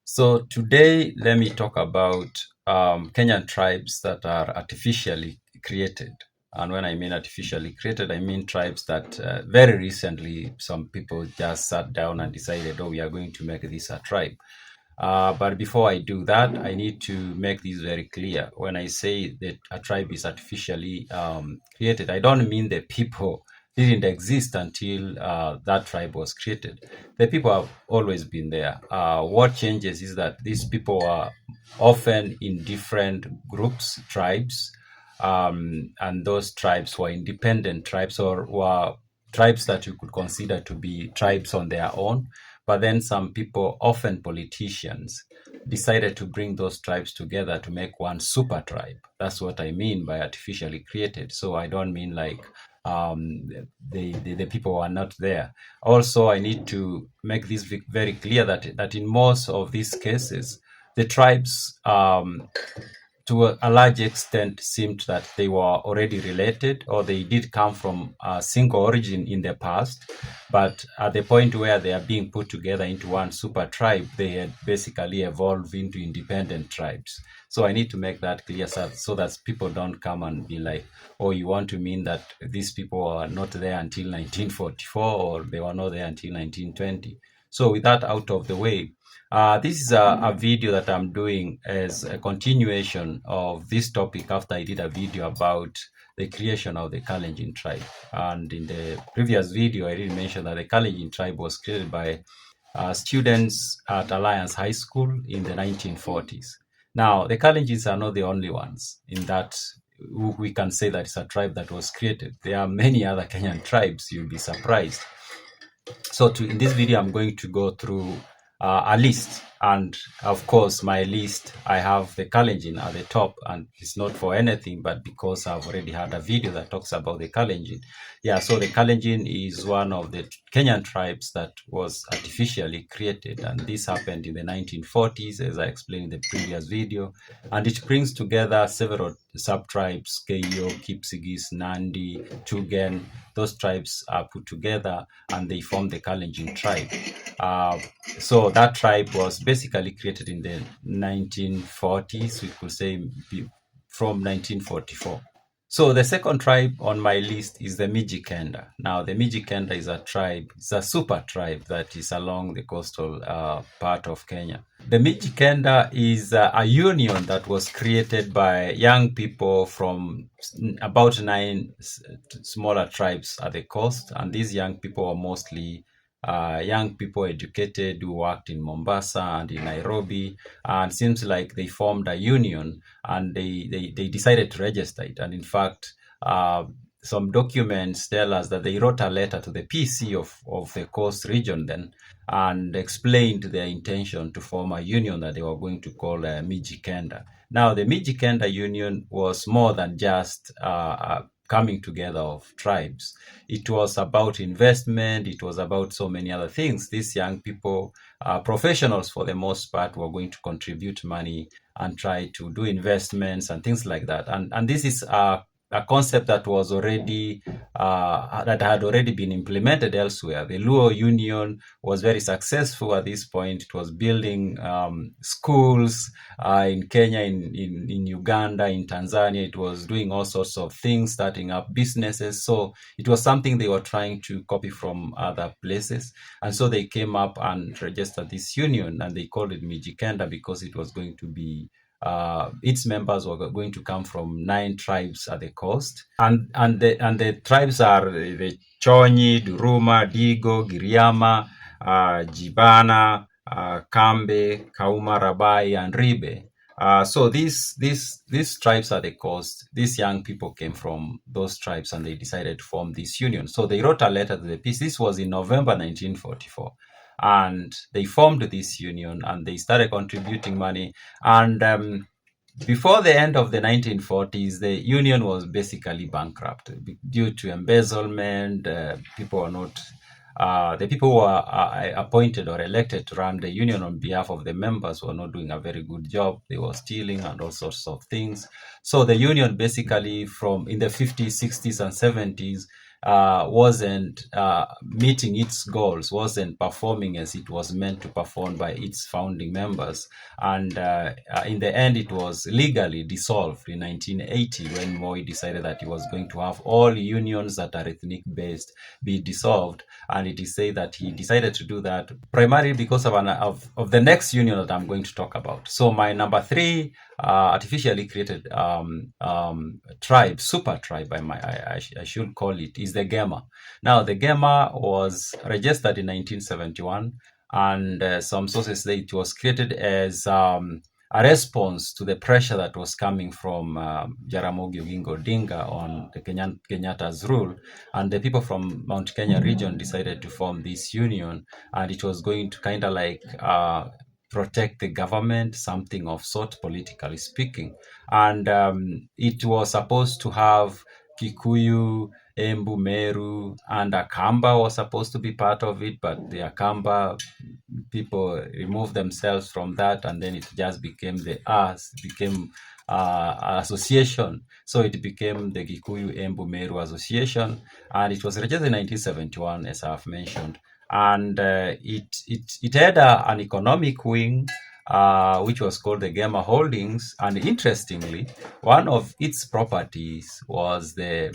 So today, let me talk about Kenyan tribes that are artificially created. And when I mean artificially created, I mean tribes that very recently some people just sat down and decided, oh, we are going to make this a tribe. But before I do that, I need to make this very clear. When I say that a tribe is artificially created, I don't mean the people didn't exist until that tribe was created. The people have always been there. What changes is that these people are often in different groups, tribes, and those tribes were independent tribes or were tribes that you could consider to be tribes on their own. But then some people, often politicians, decided to bring those tribes together to make one super tribe. That's what I mean by artificially created. So I don't mean like the people are not there. Also, I need to make this very clear that in most of these cases, the tribes to a large extent seemed that they were already related or they did come from a single origin in the past. But at the point where they are being put together into one super tribe, they had basically evolved into independent tribes. So I need to make that clear so that people don't come and be like, oh, you want to mean that these people are not there until 1944 or they were not there until 1920. So with that out of the way, this is a video that I'm doing as a continuation of this topic after I did a video about the creation of the Kalenjin tribe. And in the previous video, I did mention that the Kalenjin tribe was created by students at Alliance High School in the 1940s. Now, the Kalenjins are not the only ones in that we can say that it's a tribe that was created. There are many other Kenyan tribes, you'll be surprised. So in this video, I'm going to go through a list. And of course, my list, I have the Kalenjin at the top, and it's not for anything, but because I've already had a video that talks about the Kalenjin. Yeah, so the Kalenjin is one of the Kenyan tribes that was artificially created. And this happened in the 1940s, as I explained in the previous video. And it brings together several sub-tribes, Keio, Kipsigis, Nandi, Tugen. Those tribes are put together and they form the Kalenjin tribe. So that tribe was basically created in the 1940s, we could say from 1944. So the second tribe on my list is the Mijikenda. Now the Mijikenda is a tribe, it's a super tribe that is along the coastal part of Kenya. The Mijikenda is a union that was created by young people from about 9 smaller tribes at the coast, and these young people are mostly young people educated who worked in Mombasa and in Nairobi, and seems like they formed a union and they decided to register it. And in fact, some documents tell us that they wrote a letter to the PC of the coast region then and explained their intention to form a union that they were going to call Mijikenda. Now, the Mijikenda union was more than just coming together of tribes. It was about investment. It was about so many other things. These young people, professionals for the most part, were going to contribute money and try to do investments and things like that. And this is a concept that was already that had already been implemented elsewhere. The Luo Union was very successful at this point. It was building schools in Kenya, in Uganda, in Tanzania. It was doing all sorts of things, starting up businesses. So it was something they were trying to copy from other places. And so they came up and registered this union, and they called it Mijikenda because it was going to be its members were going to come from 9 tribes at the coast, and the tribes are the Chonyi, Duruma, Digo, Giriama, Jibana, Kambe, Kauma, Rabai, and Ribe. So these tribes at the coast, these young people came from those tribes and they decided to form this union. So they wrote a letter to the peace. This was in November 1944. And they formed this union and they started contributing money. And before the end of the 1940s, the union was basically bankrupt due to embezzlement. People were not, the people who were appointed or elected to run the union on behalf of the members were not doing a very good job. They were stealing and all sorts of things. So the union basically in the 50s, 60s, and 70s, wasn't meeting its goals, wasn't performing as it was meant to perform by its founding members. And in the end, it was legally dissolved in 1980 when Moi decided that he was going to have all unions that are ethnic based be dissolved. And it is said that he decided to do that primarily because of the next union that I'm going to talk about. So my number 3 artificially created tribe, super tribe, I should call it, is the Gema. Now, the Gema was registered in 1971, and some sources say it was created as a response to the pressure that was coming from Jaramogi Oginga Odinga on the Kenyatta's rule. And the people from Mount Kenya region decided to form this union, and it was going to kind of like protect the government, something of sort, politically speaking. And it was supposed to have Gikuyu, Embu, Meru, and Akamba was supposed to be part of it, but the Akamba people removed themselves from that, and then it just became association. So it became the Gikuyu Embu Meru Association, and it was registered in 1971, as I've mentioned. And it had an economic wing, which was called the Gema Holdings. And interestingly, one of its properties was the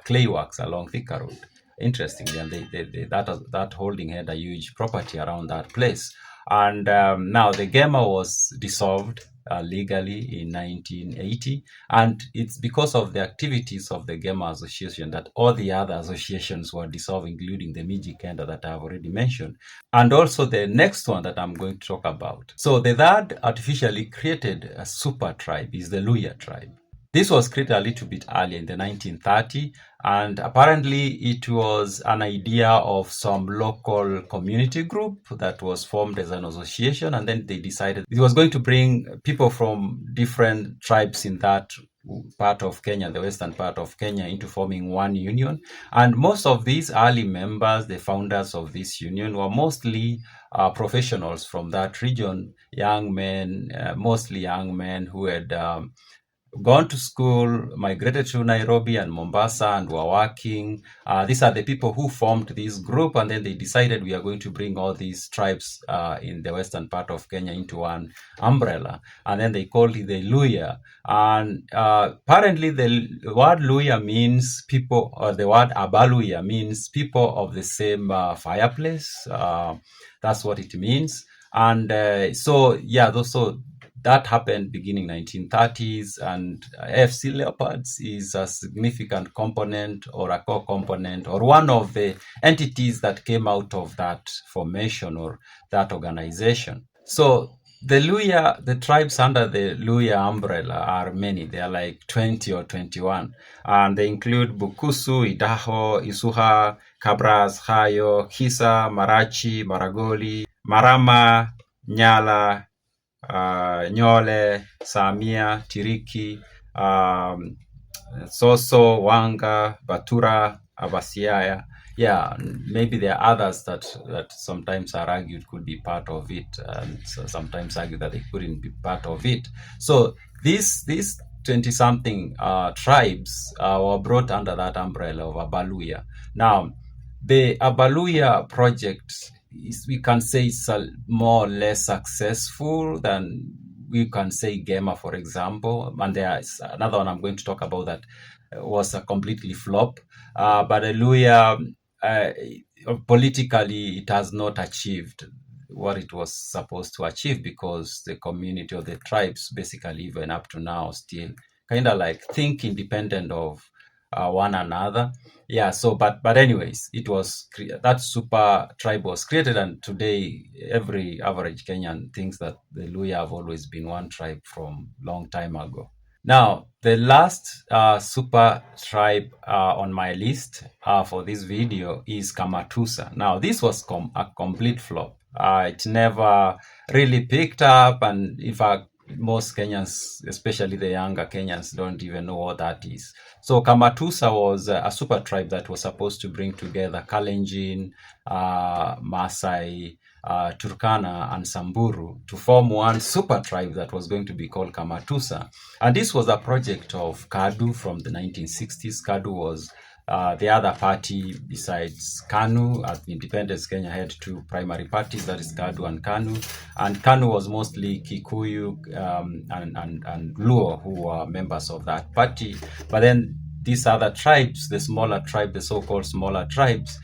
clay works along Thika Road. Interestingly, and that holding had a huge property around that place. And now the Gema was dissolved legally in 1980, and it's because of the activities of the Gema Association that all the other associations were dissolved, including the Mijikenda that I've already mentioned, and also the next one that I'm going to talk about. So the third artificially created a super tribe is the Luhya tribe. This was created a little bit earlier in the 1930s, and apparently it was an idea of some local community group that was formed as an association, and then they decided it was going to bring people from different tribes in that part of Kenya, the western part of Kenya, into forming one union. And most of these early members, the founders of this union, were mostly professionals from that region, young men, mostly young men who had gone to school, migrated to Nairobi and Mombasa, and were working. These are the people who formed this group, and then they decided we are going to bring all these tribes in the western part of Kenya into one umbrella, and then they called it the Luhya. And apparently the word Luhya means people, or the word Abaluhya means people of the same fireplace. That's what it means. And so that happened beginning 1930s, and FC Leopards is a significant component or a core component or one of the entities that came out of that formation or that organization. So the tribes under the Luhya umbrella are many. They are like 20 or 21, and they include Bukusu, Idaho, Isuha, Kabras, Hayo, Kisa, Marachi, Maragoli, Marama, Nyala, Nyole, Samia, Tiriki, Soso, Wanga, Batura, Abasiaya. Yeah, maybe there are others that sometimes are argued could be part of it, and sometimes argue that they couldn't be part of it. So these 20-something tribes were brought under that umbrella of Abaluhya. Now, the Abaluhya project, we can say it's more or less successful than we can say Gema, for example. And there's another one I'm going to talk about that was a completely flop. But Luhya, politically, it has not achieved what it was supposed to achieve, because the community of the tribes, basically, even up to now, still kind of like think independent of one another. Yeah, so but anyways, it was that super tribe was created, and today every average Kenyan thinks that the Luhya have always been one tribe from long time ago. Now, the last super tribe on my list for this video is Katusa. Now, this was a complete flop. It never really picked up, and in fact, most Kenyans, especially the younger Kenyans, don't even know what that is. So Katusa was a super tribe that was supposed to bring together Kalenjin, Maasai, Turkana, and Samburu to form one super tribe that was going to be called Katusa. And this was a project of Kadu from the 1960s. Kadu was The other party besides KANU, at Independence Kenya, had two primary parties, that is KADU and KANU. And KANU was mostly Gikuyu and Luo, who were members of that party. But then these other tribes, the smaller tribe, the so-called smaller tribes,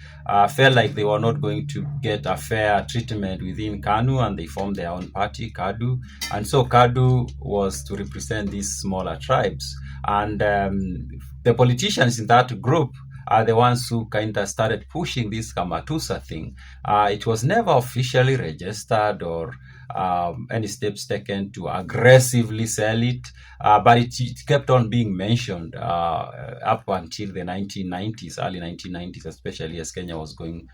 felt like they were not going to get a fair treatment within KANU, and they formed their own party, KADU. And so KADU was to represent these smaller tribes. And the politicians in that group are the ones who kind of started pushing this Katusa thing. It was never officially registered or any steps taken to aggressively sell it, but it kept on being mentioned up until the 1990s, early 1990s, especially as Kenya was going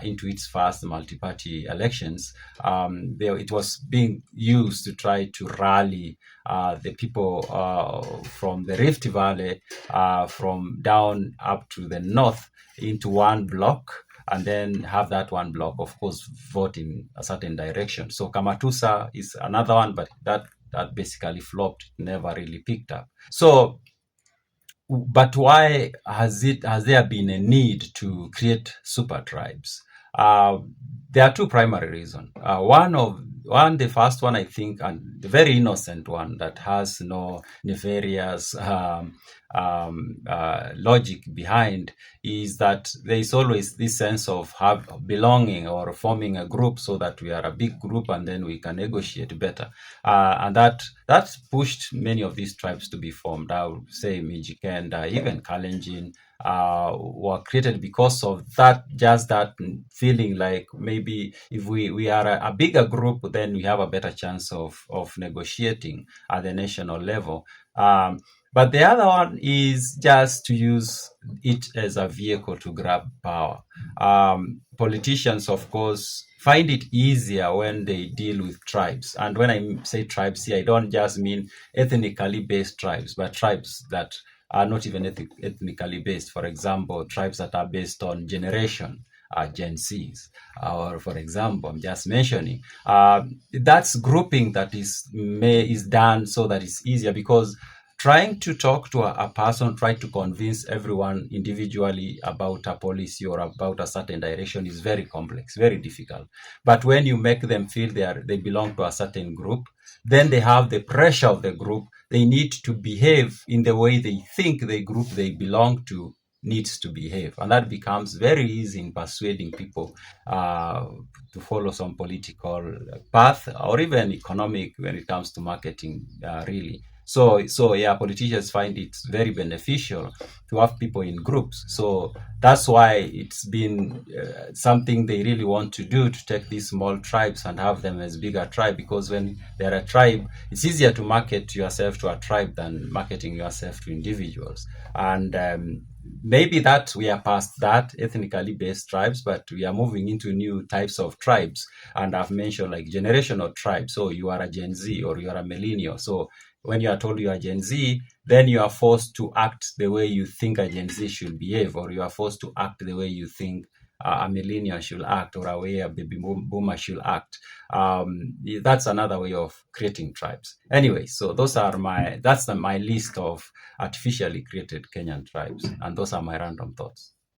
into its first multi-party elections. It was being used to try to rally the people from the Rift Valley, from down up to the north, into one block, and then have that one block, of course, vote in a certain direction. So Katusa is another one, but that basically flopped, never really picked up. So, but why has there been a need to create super tribes? There are two primary reasons. The first one, I think, and the very innocent one that has no nefarious logic behind, is that there is always this sense of belonging or forming a group, so that we are a big group and then we can negotiate better. And that pushed many of these tribes to be formed. I would say Mijikenda, even Kalenjin, were created because of that, just that feeling like maybe if we are a bigger group, then we have a better chance of negotiating at the national level. But the other one is just to use it as a vehicle to grab power. Politicians, of course, find it easier when they deal with tribes. And when I say tribes here, I don't just mean ethnically based tribes, but tribes that are not even ethnically based. For example, tribes that are based on generation, Gen Zs, or for example, I'm just mentioning, that's grouping that is done so that it's easier, because trying to talk to a person, trying to convince everyone individually about a policy or about a certain direction is very complex, very difficult. But when you make them feel they belong to a certain group, then they have the pressure of the group. They need to behave in the way they think the group they belong to needs to behave. And that becomes very easy in persuading people to follow some political path, or even economic when it comes to marketing, really. So yeah, politicians find it very beneficial to have people in groups. So that's why it's been something they really want to do, to take these small tribes and have them as bigger tribe, because when they're a tribe, it's easier to market yourself to a tribe than marketing yourself to individuals. And maybe that we are past that ethnically based tribes, but we are moving into new types of tribes. And I've mentioned like generational tribes. So you are a Gen Z or you are a millennial. So when you are told you are Gen Z, then you are forced to act the way you think a Gen Z should behave, or you are forced to act the way you think a millennial should act, or a way a baby boomer should act. That's another way of creating tribes. Anyway, so that's my list of artificially created Kenyan tribes, and those are my random thoughts.